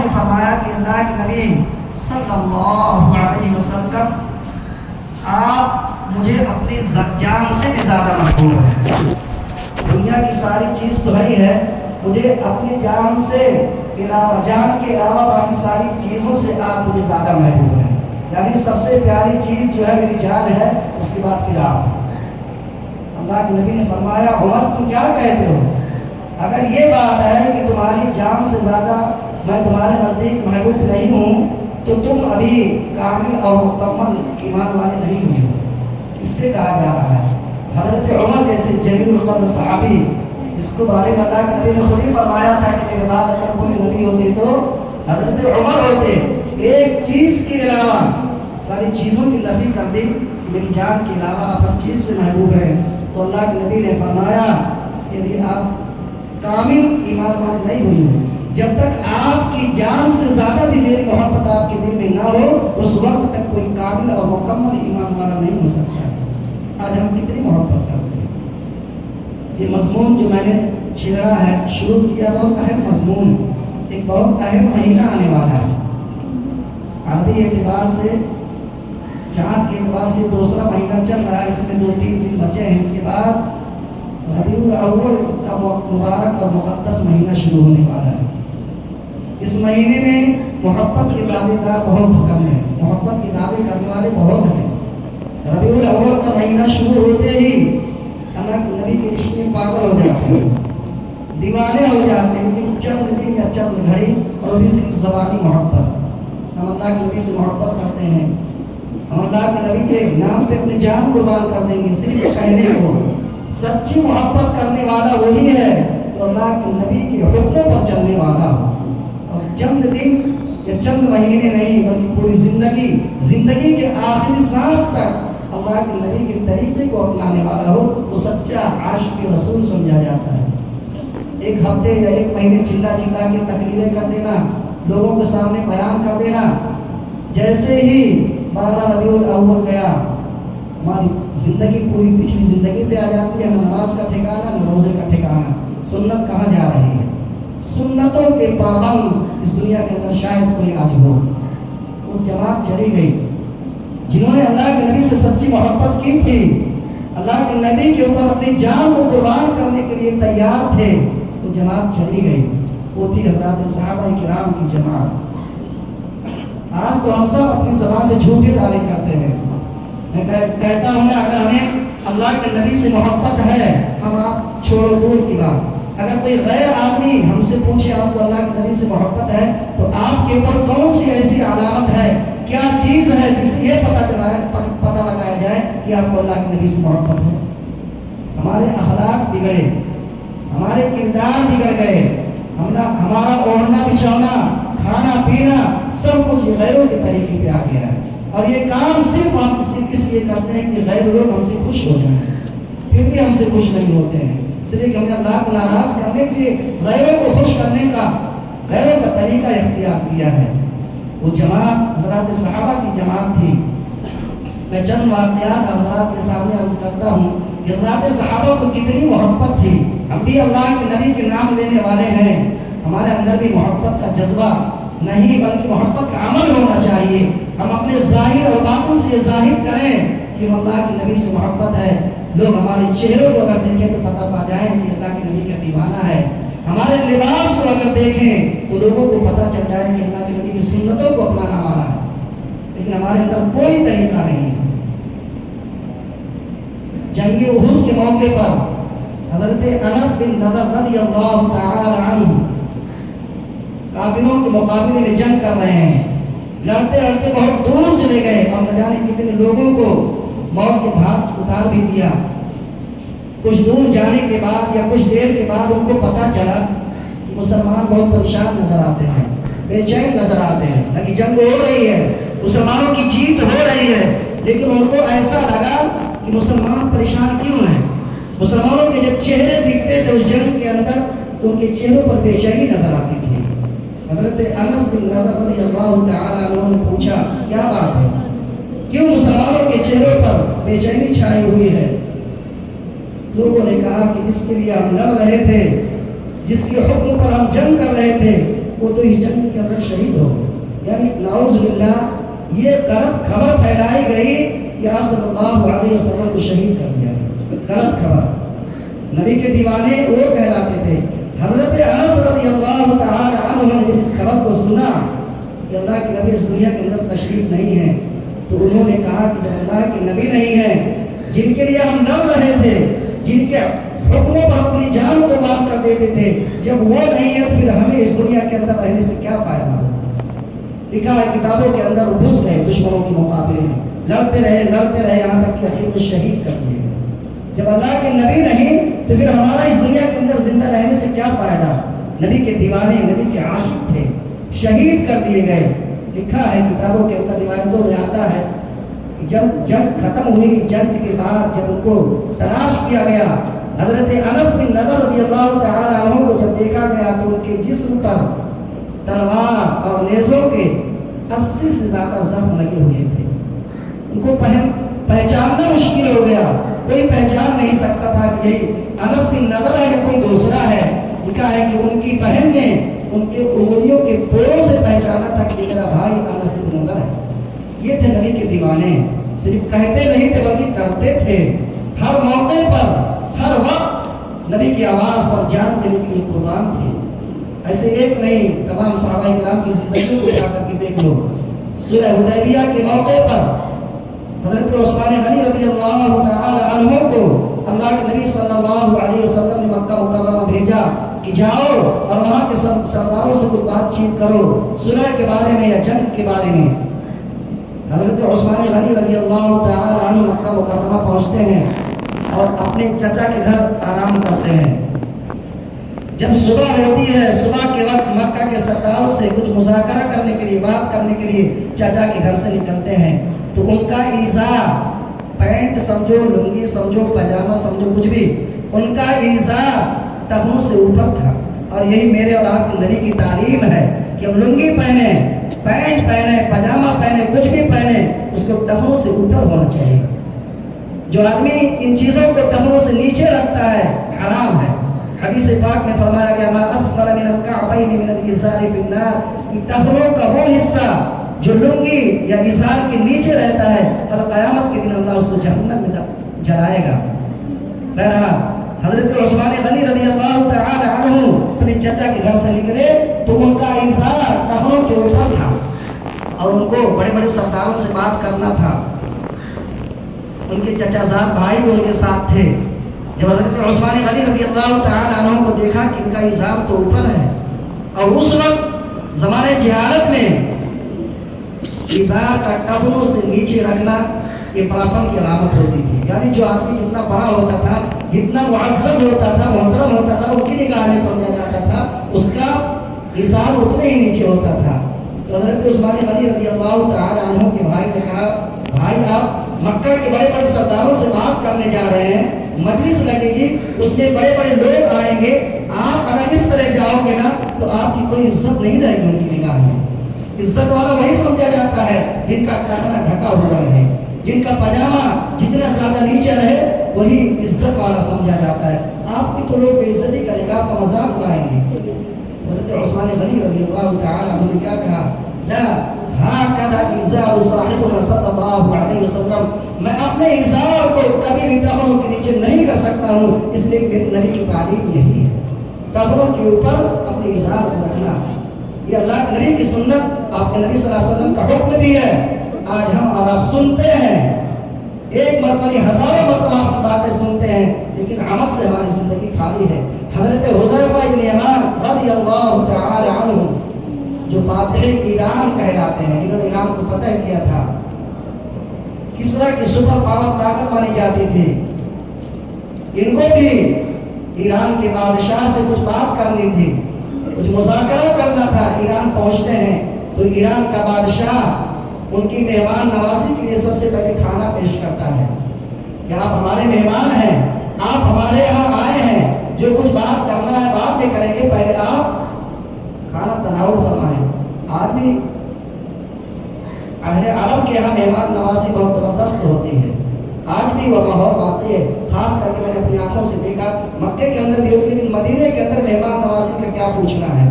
نے فرمایا کہ اللہ کے نبی صلی اللہ علیہ وسلم آپ مجھے اپنی جان سے بھی زیادہ محبوب ہیں. دنیا کی ساری چیز تو ہے ہی ہے، مجھے اپنی جان سے علاوہ، جان کے علاوہ باقی ساری چیزوں سے آپ مجھے زیادہ محبوب ہیں. یعنی سب سے پیاری چیز جو ہے میری جان ہے، اس کے بعد پھر آپ. اللہ کے نبی نے فرمایا عمر تم کیا کہتے ہو؟ اگر یہ بات ہے کہ تمہاری جان سے زیادہ میں تمہارے نزدیک محبوب نہیں ہوں تو تم ابھی کامل اور مکمل ایمان والے نہیں ہوئے. اس سے کہا جا رہا ہے حضرت عمر جیسے جلیل القدر صحابی، اس کو بارے میں اللہ کے نبی نے خود ہی فرمایا تھا کہ میرے بعد اگر کوئی نبی ہوتی تو حضرت عمر ہوتے. ایک چیز کے علاوہ ساری چیزوں کی نفی کر دی، میری جان کے علاوہ آپ ہر چیز سے محبوب ہیں. تو اللہ کے نبی نے فرمایا کہ ابھی آپ کامل ایمان والے نہیں ہوئی ہیں. جب تک آپ کی جان سے زیادہ بھی میری محبت آپ کے دل میں نہ ہو، اس وقت تک کوئی کامل اور مکمل ایمان والا نہیں ہو سکتا. آج ہم کتنی محبت کرتے ہیں. یہ مضمون جو میں نے چھیڑا ہے، شروع کیا، بہت اہم مضمون، ایک بہت اہم مہینہ آنے والا ہے. عربی اعتبار سے، چاند کے اعتبار سے دوسرا مہینہ چل رہا ہے، اس میں 2-3 دن بچے ہیں. اس کے بعد ربیع الاول کا مبارک اور مقدس مہینہ شروع ہونے والا ہے. اس مہینے میں محبت کے دعوے دار بہت کم ہیں، محبت کے دعوے کرنے والے بہت ہیں. ربیع الاول کا مہینہ شروع ہوتے ہی اللہ کے نبی کے عشق میں پاگل ہو جاتے ہیں، دیوانے ہو جاتے ہیں. لیکن چند دن یا چند گھڑی اور بھی صرف زبانی محبت. ہم اللہ کے نبی سے محبت کرتے ہیں، ہم اللہ کے نبی کے نام پہ اپنی جان قربان کر دیں گے صرف کہنے کو. سچی محبت کرنے والا وہی ہے تو اللہ کے نبی کے حکموں پر چلنے والا ہو، اور چند دن یا چند مہینے نہیں بلکہ پوری زندگی کے آخری سانس تک اللہ کے نبی کے طریقے کو اپنانے والا ہو. وہ سچا عاشق رسول سمجھا جاتا ہے. ایک ہفتے یا ایک مہینے چلا کے تقریریں کر دینا، لوگوں کے سامنے بیان کر دینا، جیسے ہی 12 ربیع الاول گیا ہماری زندگی پوری پچھلی زندگی پہ آ جاتی ہے. نہ نماز کا ٹھکانہ، نہ روزے کا ٹھکانہ. سنت کہاں جا رہی ہے؟ سنتوں کے پابند اس دنیا کے اندر شاید کوئی آج ہو. وہ جماعت چلی گئی جنہوں نے اللہ کے نبی سے سچی محبت کی تھی، اللہ کے نبی کے اوپر اپنی جان کو قربان کرنے کے لیے تیار تھے. وہ جماعت چلی گئی، وہ تھی حضرات صحابہ کرام کی جماعت. آج تو ہم سب اپنی زبان سے جھوٹے دعوے کرتے ہیں. میں کہتا ہوں کہ اگر ہمیں اللہ کے نبی سے محبت ہے، ہم آپ چھوڑو دور کی بات، اگر کوئی غیر آدمی ہم سے پوچھے آپ کو اللہ کے نبی سے محبت ہے تو آپ کے اوپر کون سی ایسی علامت ہے، کیا چیز ہے جس سے یہ پتہ لگایا جائے کہ آپ کو اللہ کے نبی سے محبت ہے؟ ہمارے اخلاق بگڑے، ہمارے کردار بگڑ گئے، ہمارا اوڑھنا بچھونا، کھانا پینا سب کچھ غیروں کے طریقے پہ آ گیا ہے. اور یہ کام صرف ہم اس لیے کرتے ہیں کہ غیر لوگ ہم سے خوش ہو جائیں، پھر بھی ہم سے خوش نہیں ہوتے ہیں. اس لیے کہ ہم نے اللہ کو ناراض کرنے کے لیے غیروں کو خوش کرنے کا، غیروں کا طریقہ اختیار کیا ہے. وہ جماعت حضرات صحابہ کی جماعت تھی. میں چند واقعات حضرات کے سامنے عرض کرتا ہوں کہ حضرات صحابہ کو کتنی محبت تھی. ہم بھی اللہ کے نبی کے نام لینے والے ہیں، ہمارے اندر بھی محبت کا جذبہ نہیں بلکہ محبت کا عمل ہونا چاہیے. ہم اپنے ظاہر اور باطن سے ظاہر کریں کہ ہم اللہ کے نبی سے محبت ہے. لوگ ہمارے چہروں کو اگر دیکھیں تو پتہ پا جائیں کہ اللہ کے نبی کا دیوانہ ہے. ہمارے لباس کو اگر دیکھیں تو لوگوں کو پتہ چل جائے کہ اللہ کے نبی کی سنتوں کو اپنانا والا ہے. لیکن ہمارے اندر کوئی طریقہ نہیں ہے. جنگ احد کے موقع پر حضرت انس بن نضر رضی اللہ تعالی عنہ کافروں کے مقابلے میں جنگ کر رہے ہیں. لڑتے لڑتے بہت دور چلے گئے اور نہ جانے کتنے لوگوں کو موت کے گھاٹ اتار بھی دیا. کچھ دور جانے کے بعد یا کچھ دیر کے بعد ان کو پتہ چلا کہ مسلمان بہت پریشان نظر آتے ہیں، بے چین نظر آتے ہیں. کہ جنگ ہو رہی ہے، مسلمانوں کی جیت ہو رہی ہے، لیکن ان کو ایسا لگا کہ مسلمان پریشان کیوں ہیں. مسلمانوں کے جب چہرے دکھتے تھے اس جنگ کے اندر تو ان کے چہروں پر بے چینی نظر آتی تھی. حضرت انس بن نضر رضی اللہ تعالی عنہ نے پوچھا کیا بات ہے، کیوں مسلمانوں کے چہروں پر بے چینی چھائی ہوئی ہے؟ لوگوں نے کہا کہ جس کے لیے ہم لڑ رہے تھے، جس کے حکم پر ہم جنگ کر رہے تھے، وہ تو اس جنگ کے اندر شہید ہو گئے۔ یعنی نعوذ باللہ یہ غلط خبر پھیلائی گئی کہ آپ صلی اللہ علیہ وسلم کو شہید کر دیا گیا، غلط خبر۔ نبی کے دیوانے وہ کہلاتے تھے۔ حضرت انس رضی اللہ تعالی عنہ نے جب اس خبر کو سنا کہ اللہ کے نبی اس دنیا کے اندر تشریف نہیں ہے، تو انہوں نے کہا کہ جب اللہ کے نبی نہیں ہے، جن کے لیے ہم لڑ رہے تھے، جن کے حکموں پر اپنی جان کو قربان کر دیتے تھے، جب وہ نہیں ہے پھر ہمیں اس دنیا کے اندر رہنے سے کیا فائدہ ہو؟ لکھا ہے کتابوں کے اندر، گھس گئے دشمنوں کے مقابلے میں، لڑتے رہے یہاں تک کہ آخر میں شہید کر دیے گئے۔ جب اللہ کے نبی نہیں تو پھر ہمارا اس دنیا کے اندر زندہ رہنے سے کیا فائدہ؟ نبی کے دیوانے، نبی کے عاشق تھے، شہید کر دیے گئے۔ لکھا ہے کتابوں کے اندر، روایتوں میں آتا ہے کہ جب جنگ ختم ہوئی، جنگ کے بعد جب ان کو تلاش کیا گیا، حضرت انس بن نضر رضی اللہ تعالی عنہ کو جب دیکھا گیا تو ان کے جسم پر تلوار اور نیزوں کے 80 سے زیادہ زخم لگے ہوئے تھے۔ ان کو پہچاننا مشکل ہو گیا، کوئی پہچان نہیں سکتا تھا کہ یہ انس بن نضر ہے یا کوئی دوسرا ہے۔ لکھا ہے کہ ان کی بہن نے ان کے انگلیوں کے پوروں سے پہچانا تھا کہ یہ میرا بھائی انس بن نضر ہے۔ یہ تھے نبی کے دیوانے، صرف کہتے نہیں تھے بلکہ کرتے تھے۔ ہر موقع پر، ہر وقت نبی کی آواز پر جان دینے کے لیے قربان تھے۔ ایسے ایک نہیں، تمام صحابہ کرام کی زندگی کو اٹھا کر کے دیکھ لو۔ صلح حدیبیہ کے موقع پر حضرت عثمان غنی رضی اللہ تعالی عنہ کو اللہ کے نبی صلی اللہ علیہ وسلم نے مکہ مکرمہ بھیجا کہ جاؤ اور وہاں کے سرداروں سے کوئی بات چیت کرو صلح کے بارے میں یا جنگ کے بارے میں۔ حضرت عثمان غنی رضی اللہ تعالی عنہ مکہ مکرمہ پہنچتے ہیں اور اپنے چچا کے گھر آرام کرتے ہیں۔ جب صبح ہوتی ہے، صبح کے وقت مکہ کے سرداروں سے کچھ مذاکرہ کرنے کے لیے، بات کرنے کے لیے چچا کے گھر سے نکلتے ہیں تو ان کا ایزار، پینٹ سمجھو، لنگی سمجھو، پاجامہ سمجھو، کچھ بھی، ان کا ایزار ٹخنوں سے اوپر تھا۔ اور یہی میرے اور آپ کے نبی کی تعلیم ہے کہ ہم لنگی پہنے، پینٹ پہنے، پاجامہ پہنے، کچھ بھی پہنے، اس کو ٹخنوں سے اوپر ہونا چاہیے۔ جو آدمی ان چیزوں کو ٹخنوں سے نیچے رکھتا ہے حرام ہے۔ حدیث پاک میں فرمایا گیا ما اسفل من الکعبین من الازار فی النار، ٹخنوں کا وہ حصہ جو لنگی یا ازار کے نیچے رہتا ہے، کل قیامت کے دن اللہ اس کو جہنم میں جلائے گا۔ بہرحال حضرت عثمان غنی رضی اللہ تعالی عنہ اپنے چچا کے گھر سے نکلے تو ان کا ازار ٹخنوں کے اوپر تھا اور ان کو بڑے بڑے سرداروں سے بات کرنا تھا۔ ان کے چچا زاد بھائی بھی ان کے ساتھ تھے۔ جب حضرت عثمان غنی رضی اللہ تعالی عنہ کو دیکھا کہ ان کا ازار تو اوپر ہے، اور اس وقت زمانے جہالت میں ازار کا ٹخنوں سے نیچے رکھنا یہ بڑاپن کی علامت ہوتی تھی۔ یعنی جو آدمی جتنا بڑا ہوتا تھا، جتنا معزز ہوتا تھا، محترم ہوتا تھا، ان کی نگاہ میں سمجھا جاتا تھا، اس کا ازار اتنے ہی نیچے ہوتا تھا۔ تو حضرت عثمان غنی رضی اللہ تعالی عنہ کے بھائی نے کہا بھائی آپ مکہ کے بڑے بڑے سرداروں سے بات کرنے جا رہے ہیں، مجلس لگے گی، اس میں بڑے بڑے لوگ آئیں گے، آپ اگر اس طرح جاؤ گے نا تو آپ کی کوئی عزت نہیں رہے گی ان کی نگاہ میں۔ عزت والا وہی سمجھا جاتا ہے جن کا ٹخنا ڈھکا ہوا ہے، جن کا پاجامہ جتنا زیادہ نیچے رہے وہی عزت والا سمجھا جاتا ہے۔ آپ کی تو لوگ بے عزتی کرے گا، آپ کا مذاق اڑائیں گے۔ حضرت عثمان غنی رضی اللہ تعالی عنہ نے کیا کہا؟ لا ہاکذا ازار صاحبنا صلی اللہ علیہ وسلم، میں اپنے ازار کو کبھی بھی ٹخنوں کے نیچے نہیں کر سکتا ہوں، اس لیے میرے نبی کی تعلیم یہی ہے، ٹخنوں کے اوپر اپنے ازار کو رکھنا۔ یہ اللہ کے نبی کی سنت، آپ کے نبی صلی اللہ علیہ وسلم کا حکم بھی ہے۔ آج ہم اور آپ سنتے ہیں، ایک مرتبہ نہیں ہزاروں مرتبہ آپ کی باتیں سنتے ہیں، لیکن عمل سے ہماری زندگی خالی ہے۔ حضرت حذیفہ بن یمان رضی اللہ تعالی عنہ جو فاتح ایران کہلاتے ہیں، انہوں نے ایران کو فتح کیا تھا، کسرا کی سپر پاور طاقت مانی جاتی تھی، ان کو بھی ایران کے بادشاہ سے کچھ بات کرنی تھی، کچھ مذاکرہ کرنا تھا۔ ایران پہنچتے ہیں تو ایران کا بادشاہ ان کی مہمان نوازی کے لیے سب سے پہلے کھانا پیش کرتا ہے کہ آپ ہمارے مہمان ہیں، آپ ہمارے یہاں آئے ہیں، جو کچھ بات کرنا ہے بعد میں کریں گے، پہلے آپ کھانا تناول فرمائیں۔ آج بھی اہل عرب کے یہاں مہمان نوازی بہت زبردست ہوتی ہے، آج بھی وہ ماحول باقی ہے۔ خاص کر کے میں نے اپنی آنکھوں سے دیکھا، مکے کے اندر بھی ہوتی ہے لیکن مدینے کے اندر مہمان نوازی کا کیا پوچھنا ہے۔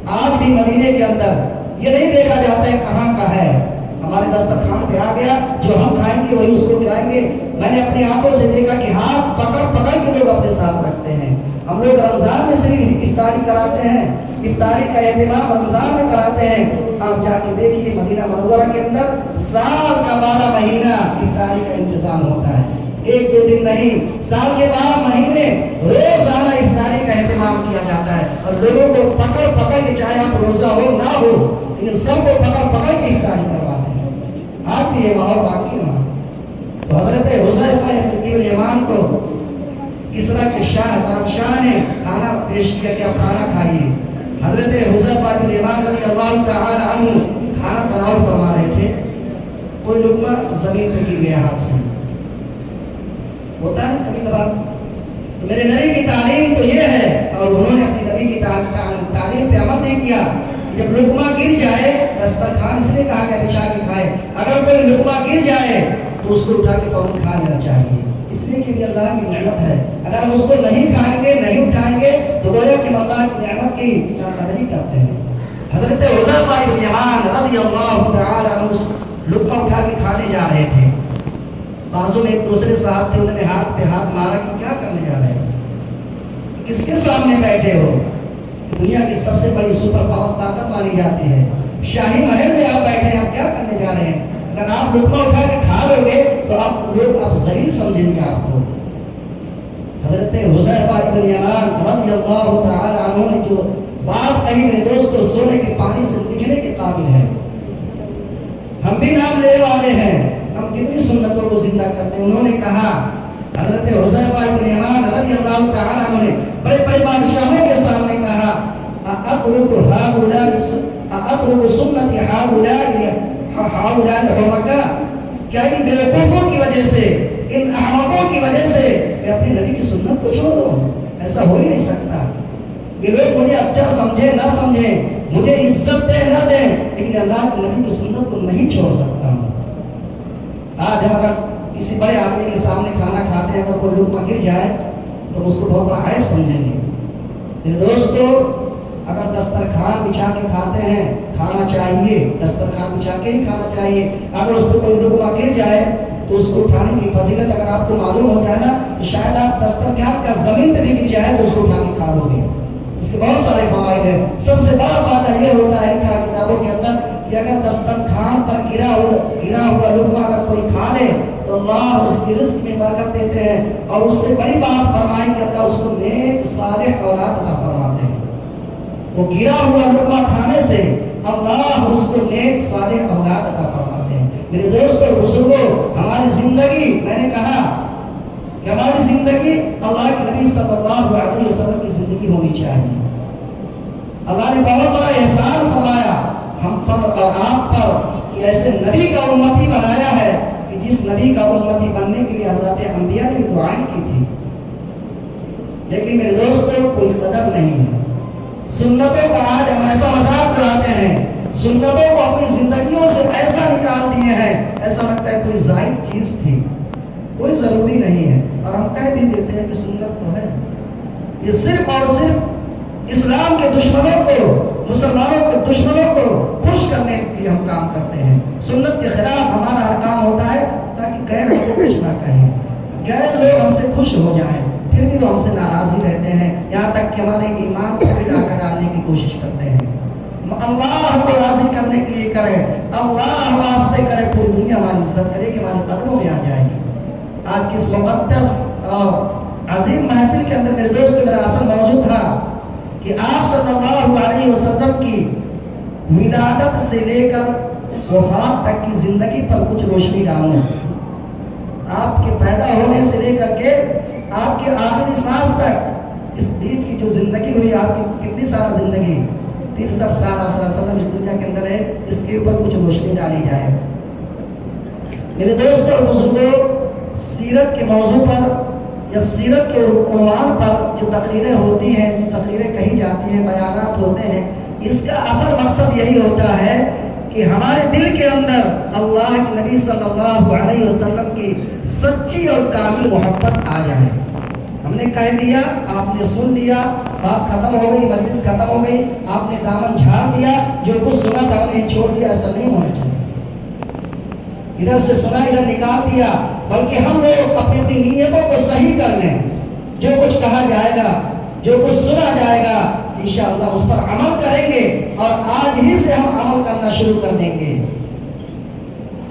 آج بھی مدینے کے اندر یہ نہیں دیکھا جاتا ہے کہاں کا ہے، ہمارے دسترخوان پہ آ گیا، جو ہم کھائیں گے وہی اس کو کھلائیں گے۔ میں نے اپنی آنکھوں سے دیکھا کہ ہاتھ پکڑ پکڑ کے لوگ اپنے ساتھ رکھتے ہیں۔ ہم لوگ رمضان میں صرف افطاری کراتے ہیں، افطاری کا اہتمام رمضان میں کراتے ہیں۔ آپ جا کے دیکھیے مدینہ منورہ کے اندر سال کا 12 مہینہ افطاری کا انتظام ہوتا ہے، ایک دو دن نہیں، سال کے 12 مہینے روزانہ افطاری کا اہتمام کیا جاتا ہے، اور لوگوں کو پکڑ پکڑ کے، چاہے آپ روزہ ہو نہ ہو، لیکن سب کو پکڑ پکڑ کے افطاری کرواتے ہیں۔ آپ بھی یہ ماحول باقی ہے۔ تو حضرت حذیفہ ابن الیمان کو کسرا کے شاہ بادشاہ نے کھانا پیش کیا کہ آپ کھانا کھائیے۔ حضرت حذیفہ ابن الیمان رضی اللہ تعالی عنہ کھانا تناول فرما رہے تھے، کوئی لقمہ زمین پہ گر گیا ہاتھ سے، ہوتا ہے کبھی کبھار۔ میرے نبی کی تعلیم تو یہ ہے، اور انہوں نے اپنی نبی کی تعلیم پہ عمل نہیں کیا۔ جب لقمہ گر جائے، دسترخوان اس لیے کہا گیا بچھا کے کھائے، اگر کوئی لقمہ گر جائے تو اس کو اٹھا کے فوراً کھا لینا چاہیے، اس لیے کہ یہ اللہ کی نعمت ہے۔ اگر ہم اس کو نہیں کھائیں گے، نہیں اٹھائیں گے، تو گویا کہ اللہ کی نعمت کی ناقدری کرتے ہیں۔ حضرت حذیفہ ابن الیمان رضی اللہ تعالی عنہ لقمہ اٹھا کے کھانے جا رہے تھے، بازو میں ایک دوسرے صاحب تھے، انہوں نے ہاتھ پہ ہاتھ مارا کہ کیا کرنے جا رہے ہیں، کس کے سامنے بیٹھے ہو؟ دنیا کی سب سے بڑی سپر پاور طاقت مانی جاتی ہے، شاہی محل میں آپ بیٹھے ہیں، آپ کیا کرنے جا رہے ہیں؟ اگر آپ لقمہ اٹھا کے کھا لو گے تو آپ لوگ آپ ذلیل سمجھیں گے آپ کو۔ حضرت حذیفہ ابن الیمان رضی اللہ تعالی عنہ نے جو بات کہی، میرے دوستو، سونے کے پانی سے لکھنے کے قابل ہے۔ ہم بھی نام لینے والے ہیں، ہم کتنی سنتوں کو زندہ کرتے ہیں۔ انہوں نے کہا، حضرت حذیفہ ابن الیمان رضی اللہ تعالی عنہ نے بڑے بڑے بادشاہوں کے سامنے کہا، اَأَتْرُكُ سُنَّتِ هَؤُلَاءِ الْحُمَقَاءِ، کیا ان بیوقوفوں کی وجہ سے، ان احمقوں کی وجہ سے میں اپنے نبی کی سنت کو چھوڑ دوں؟ ایسا ہو ہی نہیں سکتا۔ یہ لوگ مجھے اچھا سمجھیں نہ سمجھیں، مجھے عزت دیں نہ دیں، لیکن اللہ کے نبی کی سنت کو نہیں چھوڑ سکتا ہوں۔ آج ہم اگر کسی بڑے آدمی کے سامنے کھانا کھاتے ہیں، اگر کوئی لقمہ گر جائے تو اس کو بہت بڑا عیب سمجھیں گے۔ میرے دوستو، اگر دسترخوان بچھا کے کھاتے ہیں، کھانا چاہیے، دسترخوان بچھا کے ہی کھانا چاہیے۔ اگر اس پہ کوئی لقمہ گر جائے تو اس کو اٹھانے کی فضیلت اگر آپ کو معلوم ہو جائے نا، تو شاید آپ دسترخوان کا زمین پہ بھی گر جائے تو اس کو اٹھا کے کھا لو گے۔ اس کے بہت سارے فوائد ہیں۔ سب سے بڑا فائدہ یہ ہوتا ہے لکھا کتابوں کے اندر کہ اگر دسترخوان پر گرا ہوا لقمہ اگر کوئی کھا لے تو اللہ اس کی رزق میں برکت دیتے ہیں، اور اس سے بڑی بات فرمائی کہ اللہ اس کو نیک صالح اولاد عطا فرماتے ہیں۔ وہ گرا ہوا لقمہ کھانے سے اللہ اس کو نیک صالح اولاد عطا فرماتے ہیں۔ میرے دوستو بزرگوں، ہماری زندگی، میں نے کہا کہ ہماری زندگی اللہ کے نبی صلی اللہ علیہ وسلم کی زندگی ہونی چاہیے۔ اللہ نے بہت بڑا احسان فرمایا ہم پر اور آپ پر کہ ایسے نبی کا امتی بنایا ہے کہ جس نبی کا امتی بننے کے لیے حضرت انبیاء نے بھی دعائیں کی تھی، لیکن میرے دوستوں کوئی قدر نہیں ہے۔ سنتوں کا آج ہم ایسا مذاق اڑاتے ہیں، سنتوں کو اپنی زندگیوں سے ایسا نکال دیے ہیں، ایسا لگتا ہے کوئی زائد چیز تھی، کوئی ضروری نہیں ہے، اور ہم کہہ بھی دیتے ہیں کہ سنت تو ہے۔ یہ صرف اور صرف اسلام کے دشمنوں کو، مسلمانوں کے دشمنوں کو خوش کرنے کے لیے ہم کام کرتے ہیں۔ سنت کے خلاف ہمارا ہر کام ہوتا ہے تاکہ غیر ہم کو خوش نہ کہیں، غیر لوگ ہم سے خوش ہو جائیں، پھر بھی وہ ہم سے ناراضی رہتے ہیں، یہاں تک کہ ہمارے ایمان کو گرا کر ڈالنے کی کوشش کرتے ہیں۔ اللہ کو راضی کرنے کے لیے کرے، اللہ واسطے کرے، پوری دنیا ہماری عزت کرے کہ ہمارے قدموں میں آ جائے گی۔ آج کی اس مقدس اور عظیم محفل کے اندر میرے دوست میرا اصل موضوع تھا کہ آپ صلی اللہ علیہ وسلم کی ولادت سے لے کر وفات تک کی زندگی پر کچھ روشنی ڈالوں۔ آپ کے پیدا ہونے سے لے کر کے آپ کے آخری سانس تک اس بیچ کی جو زندگی ہوئی، آپ کی کتنی سارا زندگی 63 سال آپ صلی اللہ علیہ وسلم اس دنیا کے اندر ہے، اس کے اوپر کچھ روشنی ڈالی جائے۔ میرے دوستوں اور بزرگوں، سیرت کے موضوع پر یا سیرت کے عنوان پر جو تقریریں ہوتی ہیں، جو تقریریں کہی جاتی ہیں، بیانات ہوتے ہیں، اس کا اصل مقصد یہی ہوتا ہے کہ ہمارے دل کے اندر اللہ کے نبی صلی اللہ علیہ وسلم کی سچی اور کامل محبت آ جائے۔ ہم نے کہہ دیا، آپ نے سن لیا، بات ختم ہو گئی، مجلس ختم ہو گئی، آپ نے دامن جھاڑ دیا، جو کچھ سنا تھا انہیں چھوڑ دیا، ایسا نہیں ہونا چاہیے۔ ادھر سے سنا ادھر نکال دیا، بلکہ ہم لوگ اپنی اپنی نیتوں کو صحیح کر لیں۔ جو کچھ کہا جائے گا، جو کچھ سنا جائے گا، انشاءاللہ اس پر عمل کریں گے، اور آج ہی سے ہم عمل کرنا شروع کر دیں گے۔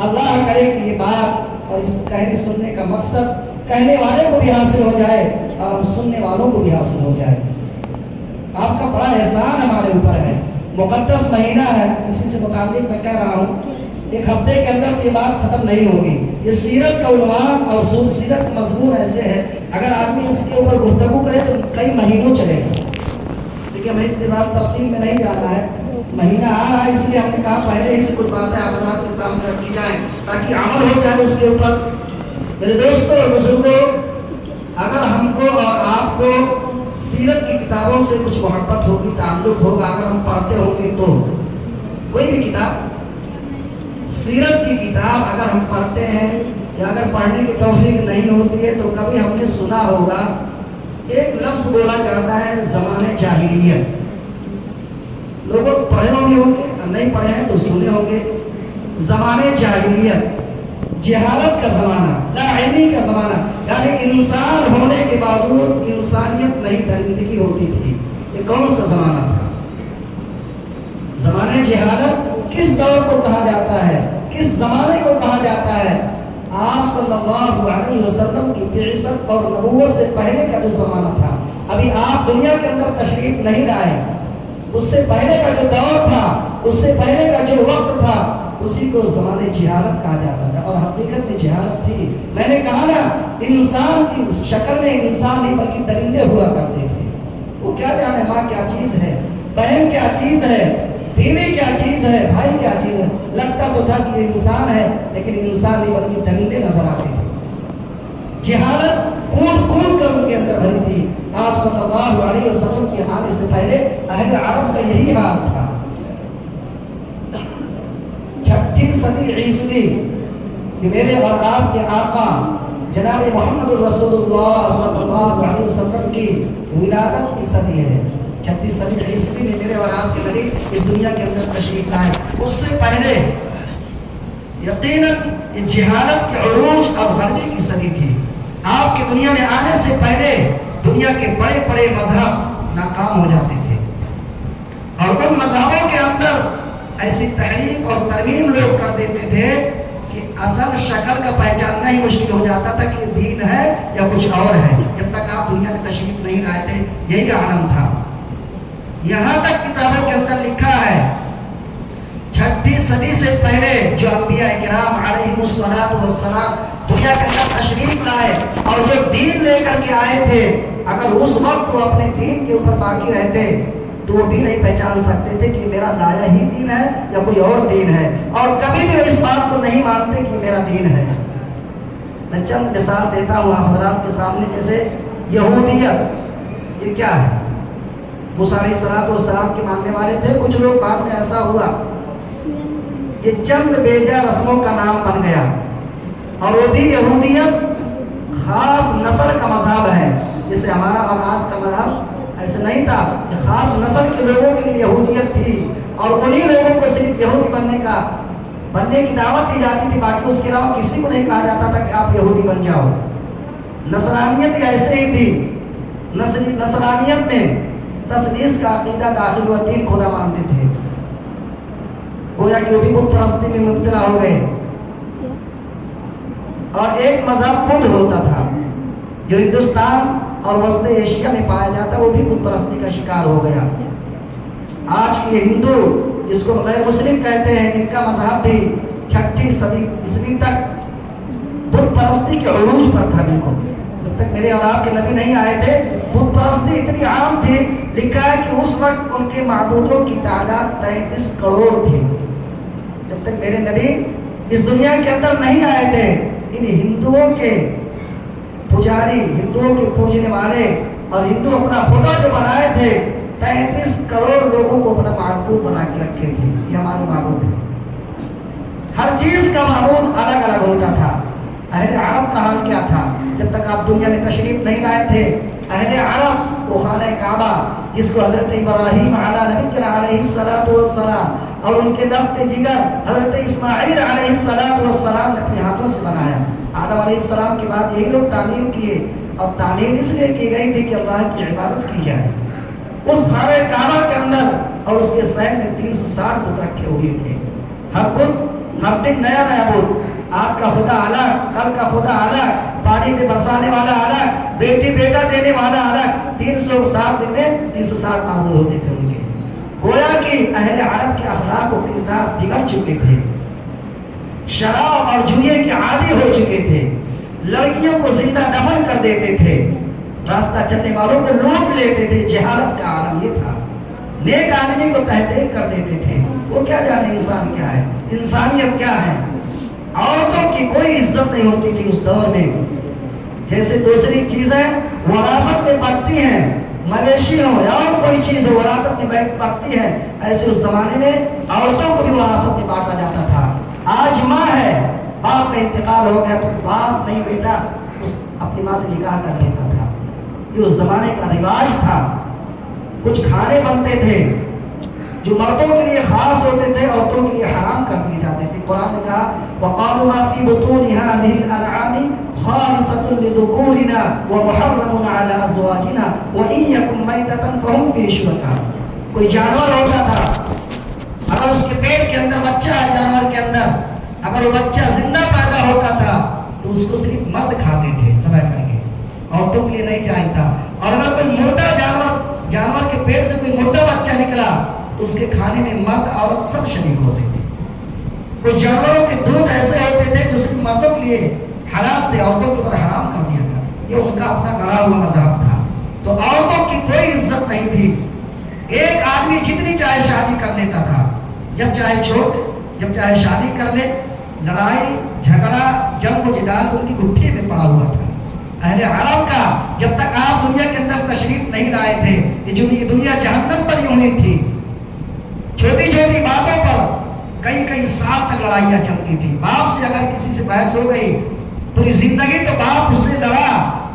اللہ کرے کہ یہ بات اور اس کہنے سننے کا مقصد کہنے والے کو بھی حاصل ہو جائے اور ہم سننے والوں کو بھی حاصل ہو جائے۔ آپ کا بڑا احسان ہمارے اوپر ہے، مقدس مہینہ ہے، اسی سے متعلق میں کہہ رہا ہوں، ایک ہفتے کے اندر یہ بات ختم نہیں ہوگی۔ یہ سیرت کا عنوان اور سیرت مضمون ایسے ہے، اگر آدمی اس کے اوپر گفتگو کرے تو کئی مہینوں چلے گا، لیکن ہمیں انتظار تفصیل میں نہیں جانا ہے، مہینہ آ رہا ہے، اس لیے ہم نے کہا پہلے ہی سے کچھ باتیں حضرات کے سامنے رکھی جائیں تاکہ عمل ہو جائے اس کے اوپر۔ میرے دوستوں اور بزرگوں، اگر ہم کو اور آپ کو سیرت کی کتابوں سے کچھ محبت ہوگی، تعلق ہوگا، اگر ہم پڑھتے ہوں گے تو کوئی بھی کتاب، سیرت کی کتاب اگر ہم پڑھتے ہیں یا اگر پڑھنے کی توفیق نہیں ہوتی ہے تو کبھی ہم نے سنا ہوگا، ایک لفظ بولا جاتا ہے زمانے جاہلیت۔ لوگوں پڑھے ہوں گے، نہیں پڑھے ہیں تو سنے ہوں گے۔ زمانے جاہلیت، جہالت کا زمانہ، لا علمی کا زمانہ، یعنی انسان ہونے کے باوجود انسانیت نہیں، درندگی ہوتی تھی۔ یہ کون سا زمانہ تھا؟ زمانے جہالت کس دور کو کہا جاتا ہے، کس زمانے کو کہا جاتا ہے؟ آپ صلی اللہ علیہ وسلم کی بعثت اور نبوت سے پہلے کا جو زمانہ تھا، ابھی آپ دنیا کے اندر تشریف نہیں لائے، اس سے پہلے کا جو دور تھا، اس سے پہلے کا جو وقت تھا، اسی کو زمانے جہالت کہا جاتا تھا، اور حقیقت میں جہالت تھی۔ میں نے کہا نا، انسان کی شکل میں انسان نہیں بلکہ درندے ہوا کرتے تھے۔ وہ کیا جانے ماں کیا چیز ہے، بہن کیا چیز ہے، بیوی کیا چیز ہے، بھائی کیا چیز ہے، لگتا تو تھا کہ یہ انسان ہے، لیکن انسان نہیں بلکہ درندے نظر آتے تھے۔ جہالت کون کون کر ان کے اندر بھری تھی۔ آپ صلی اللہ علیہ وسلم کے آنے سے پہلے اہل عرب کا یہی حال تھا۔ 6 صدی عیسوی میرے اور آپ کے آقا جناب محمد رسول اللہ صلی اللہ علیہ وسلم کی ولادت کی صدی ہے۔ 36 صدی عیسوی میں میرے اور آپ کے نبی اس دنیا کے اندر تشریف لائے۔ اس سے پہلے یقیناً یہ جہالت کے عروج اور غلبے کی صدی تھی۔ آپ کی دنیا میں آنے سے پہلے دنیا کے بڑے بڑے مذہب ناکام ہو جاتے تھے، اور ان مذہبوں کے اندر ایسی تحریف اور ترمیم لوگ کر دیتے تھے کہ اصل شکل کا پہچاننا ہی مشکل ہو جاتا تھا کہ دین ہے یا کچھ اور ہے، جب تک آپ دنیا میں تشریف نہیں لائے تھے۔ یہی عالم تھا۔ یہاں تک کتابوں کے اندر لکھا ہے 6 صدی سے پہلے جو انبیاء کرام علیہم الصلوۃ والسلام دنیا کے اندر تشریف لائے اور جو دین لے کر کے آئے تھے، اگر اس وقت وہ اپنے دین کے اوپر باقی رہتے تو وہ بھی نہیں پہچان سکتے تھے کہ میرا لایا ہی دین ہے یا کوئی اور دین ہے، اور کبھی بھی اس بات کو نہیں مانتے کہ میرا دین ہے۔ میں چند مثال دیتا ہوں آپ حضرات کے سامنے، جیسے یہودیت، یہ کیا ہے؟ موسیٰ علیہ السلام کے ماننے والے تھے کچھ لوگ، بعد میں ایسا ہوا یہ چند بیجا رسموں کا نام بن گیا، اور وہ بھی یہودیت خاص نسل کا مذہب ہے، جیسے ہمارا اور آج کا مذہب ایسے نہیں تھا، خاص نسل کے لوگوں کے لیے یہودیت تھی، اور انہی لوگوں کو صرف یہودی بننے کی دعوت دی جاتی تھی، باقی اس کے علاوہ کسی کو نہیں کہا جاتا تھا کہ آپ یہودی بن جاؤ۔ نصرانیت ایسے ہی تھی، نصرانیت میں تثلیث کا عقیدہ داخل ہوا، تین خدا مانتے تھے، گویا کہ وہ بھی بت پرستی میں مبتلا ہو گئے۔ اور ایک مذہب بدھ ہوتا تھا جو ہندوستان اور وسط ایشیا میں پایا جاتا، وہ بھی بت پرستی کا شکار ہو گیا۔ آج کے ہندو جس کو غیر مسلم کہتے ہیں، ان کا مذہب بھی 6 صدی عیسوی تک بت پرستی کے عروج پر تھا۔ بالکل جب تک میرے اور آپ کے نبی نہیں آئے تھے، بت پرستی اتنی عام تھی، لکھا ہے کہ اس وقت ان کے معبودوں کی تعداد 33 کروڑ تھی۔ جب تک میرے نبی اس دنیا کے اندر نہیں آئے تھے، ان ہندوؤں کے پجاری، ہندوؤں کے پوجنے والے، اور ہندو اپنا خدا جو بنائے تھے 33 کروڑ لوگوں کو اپنا معبود بنا کے رکھے تھے۔ یہ ہمارے معبود ہیں۔ ہر چیز کا معبود الگ الگ ہوتا تھا۔ اہل عرب کا حال کیا تھا جب تک آپ دنیا میں تشریف نہیں لائے تھے؟ اہل عرب وہ خانہ کعبہ جس کو حضرت ابراہیم علیہ السلام اور ان کے لفظ جگر حضرت اسماعیل علیہ السلام نے اپنے ہاتھوں سے بنایا. آدم علیہ السلام کے بعد یہی لوگ تعمیر کیے. اب تعمیر اس لیے کی گئی تھی کہ اللہ کی عبادت کی جائے. اس خانہ کعبہ کے اندر اور اس کے سین میں 360 بت رکھے ہوئے تھے. ہر بت ہر دن نیا نیا بت. آپ کا خدا الگ، کل کا خدا الگ، پانی سے برسانے والا الگ، بیٹی بیٹا دینے والا الگ. 360 دن میں 360 معمول ہوتے تھے ان کے. گویا کہ اہل عرب کے اخلاق و کردار بگڑ چکے تھے، شراب اور جوئے کے عادی ہو چکے تھے، لڑکیوں کو زندہ دفن کر دیتے تھے، راستہ چلنے والوں کو لوٹ لیتے تھے. جہالت کا عالم یہ تھا. نیک آدمی کو تحقیق کر دیتے تھے. وہ کیا جانے انسان کیا ہے، انسانیت کیا ہے. عورتوں کی کوئی عزت نہیں ہوتی تھی اس دور میں. جیسے دوسری چیزیں وراثت میں بڑھتی ہیں، مویشی ہو یا اور کوئی چیز ہو وراثت میں بڑھتی ہے، ایسے اس زمانے میں عورتوں کو بھی وراثت میں بانٹا جاتا تھا. آج ماں ہے، باپ کا انتقال ہو گیا تو باپ نہیں بیٹا اس اپنی ماں سے نکاح کر لیتا تھا. یہ اس زمانے کا رواج تھا. کچھ کھانے بنتے تھے جو مردوں کے لیے خاص ہوتے تھے، عورتوں کے لیے حرام کر دیے جاتے تھے. قرآن نے کہا وَقَالُوا مَا فِي بُطُونِ هَٰذِهِ الْأَنْعَامِ خَالِصَةٌ لِذُكُورِنَا وَمُحَرَّمٌ عَلَىٰ أَزْوَاجِنَا وَإِن يَكُن مَيْتَةً فَهُمْ فِيهِ شُرَكَاءُ. کوئی جانور ہوتا تھا، اگر اس کے پیٹ کے اندر بچہ ہے، جانور کے اندر اگر وہ بچہ زندہ پیدا ہوتا تھا تو اس کو صرف مرد کھاتے تھے ذبح کر کے، عورتوں کے لیے نہیں جائز تھا. اور اگر کوئی مردہ جانور کے پیٹ سے کوئی مردہ بچہ نکلا تو اس کے کھانے میں مرد عورت سب شریک ہوتے تھے. کچھ جانوروں کے دودھ ایسے ہوتے تھے جو صرف مردوں کے لیے حلال تھے، عورتوں کے اوپر حرام کر دیا گیا. یہ ان کا اپنا گڑا ہوا مذہب تھا. تو عورتوں کی کوئی عزت نہیں تھی. ایک آدمی جتنی چاہے شادی کر لیتا تھا، جب چاہے جب چاہے شادی کر لے. لڑائی جھگڑا جنگ و جدال ان کی گٹھی میں پڑا ہوا تھا. اہل عرب کا جب تک آپ دنیا کے اندر تشریف نہیں لائے تھے، یہ دنیا جہنم پر یوں ہی تھی. چھوٹی چھوٹی باتوں پر کئی سال تک لڑائیاں چلتی تھی. باپ سے اگر کسی سے بحث ہو گئی، پوری زندگی تو باپ اس سے لڑا،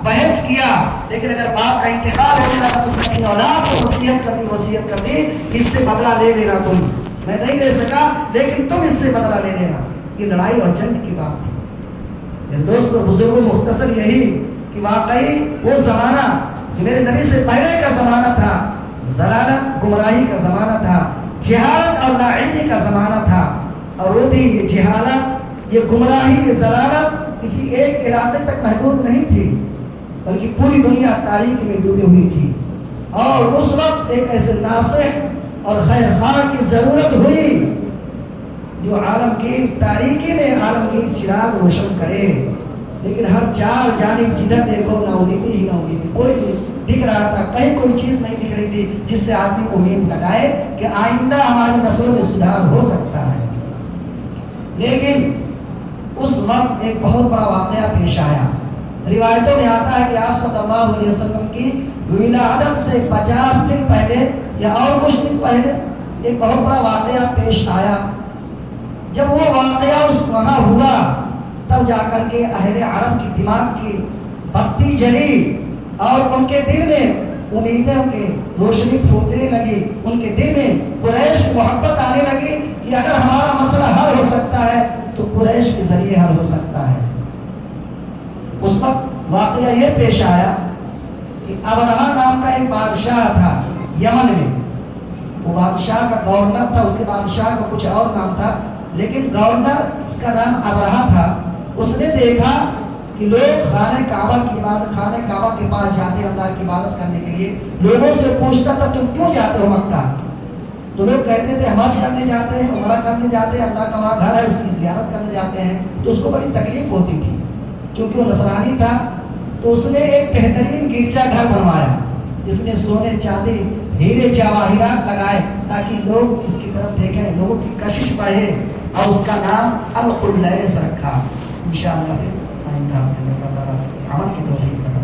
بحث کیا، لیکن اگر باپ کا انتقال ہو گیا تو اس نے اپنی اولاد کو وصیت کر دی اس سے بدلہ لے لینا. تم میں نہیں لے سکا لیکن تم اس سے بدلہ لے لینا. یہ لڑائی اور جنگ کی بات تھی. میرے دوستوں بزرگوں، مختصر یہی کہ واقعی وہ زمانہ جو میرے نبی سے پہلے کا زمانہ تھا، ضلالت گمراہی کا زمانہ تھا، جہالت اور لاعلمی کا زمانہ تھا. اور وہ بھی یہ جہالت، یہ گمراہی، یہ ضلالت کسی ایک علاقے تک محدود نہیں تھی بلکہ پوری دنیا تاریکی میں ڈوبی ہوئی تھی. اور اس وقت ایک ایسے ناصح اور خیر خواہ کی ضرورت ہوئی جو عالم کی تاریکی میں عالم کی چراغ روشن کرے. لیکن ہر چار جانب جدھر دیکھو ناامیدی ہی ناامیدی. کوئی دکھ رہا تھا، کہیں کوئی چیز نہیں دکھ رہی تھی جس سے آدمی امید لگائے کہ آئندہ ہماری نسلوں میں سدھار ہو سکتا ہے. لیکن اس وقت ایک بہت بڑا واقعہ پیش آیا. روایتوں میں آتا ہے کہ آپ صلی اللہ علیہ وسلم کی ولادت سے 50 دن پہلے یا اور کچھ دن پہلے ایک بہت بڑا واقعہ پیش آیا. جب وہ واقعہ وہاں ہوا تب جا کر کے اہل عرب کی دماغ کی بتی جلی اور ان کے دل میں امیدوں کی روشنی پھوٹنے لگی. ان کے دل میں قریش محبت آنے لگی کہ اگر ہمارا مسئلہ حل ہو سکتا ہے تو قریش کے ذریعے حل ہو سکتا ہے. اس وقت واقعہ یہ پیش آیا کہ ابرہہ نام کا ایک بادشاہ تھا یمن میں. وہ بادشاہ کا گورنر تھا، اس کے بادشاہ کا کچھ اور نام تھا، لیکن گورنر اس کا نام ابرہہ تھا. اس نے دیکھا کہ لوگ خانہ کعبہ کے پاس جاتے ہیں اللہ کی عبادت کرنے کے لیے. لوگوں سے پوچھتا تھا تم کیوں جاتے ہو مکہ؟ تو لوگ کہتے تھے ہم حج کرنے جاتے ہیں، عمرہ کرنے جاتے ہیں، اللہ کا وہاں گھر ہے اس کی زیارت کرنے جاتے ہیں. تو اس کو بڑی تکلیف ہوتی تھی کیونکہ وہ نصرانی تھا. تو اس نے ایک بہترین گرجا گھر بنوایا جس میں سونے چاندی ہیرے جواہرات لگائے تاکہ لوگ اس کی طرف دیکھیں، لوگوں کی کشش بڑھے. اور اس کا نام القدس رکھا. انشاءاللہ عمل کی توفیق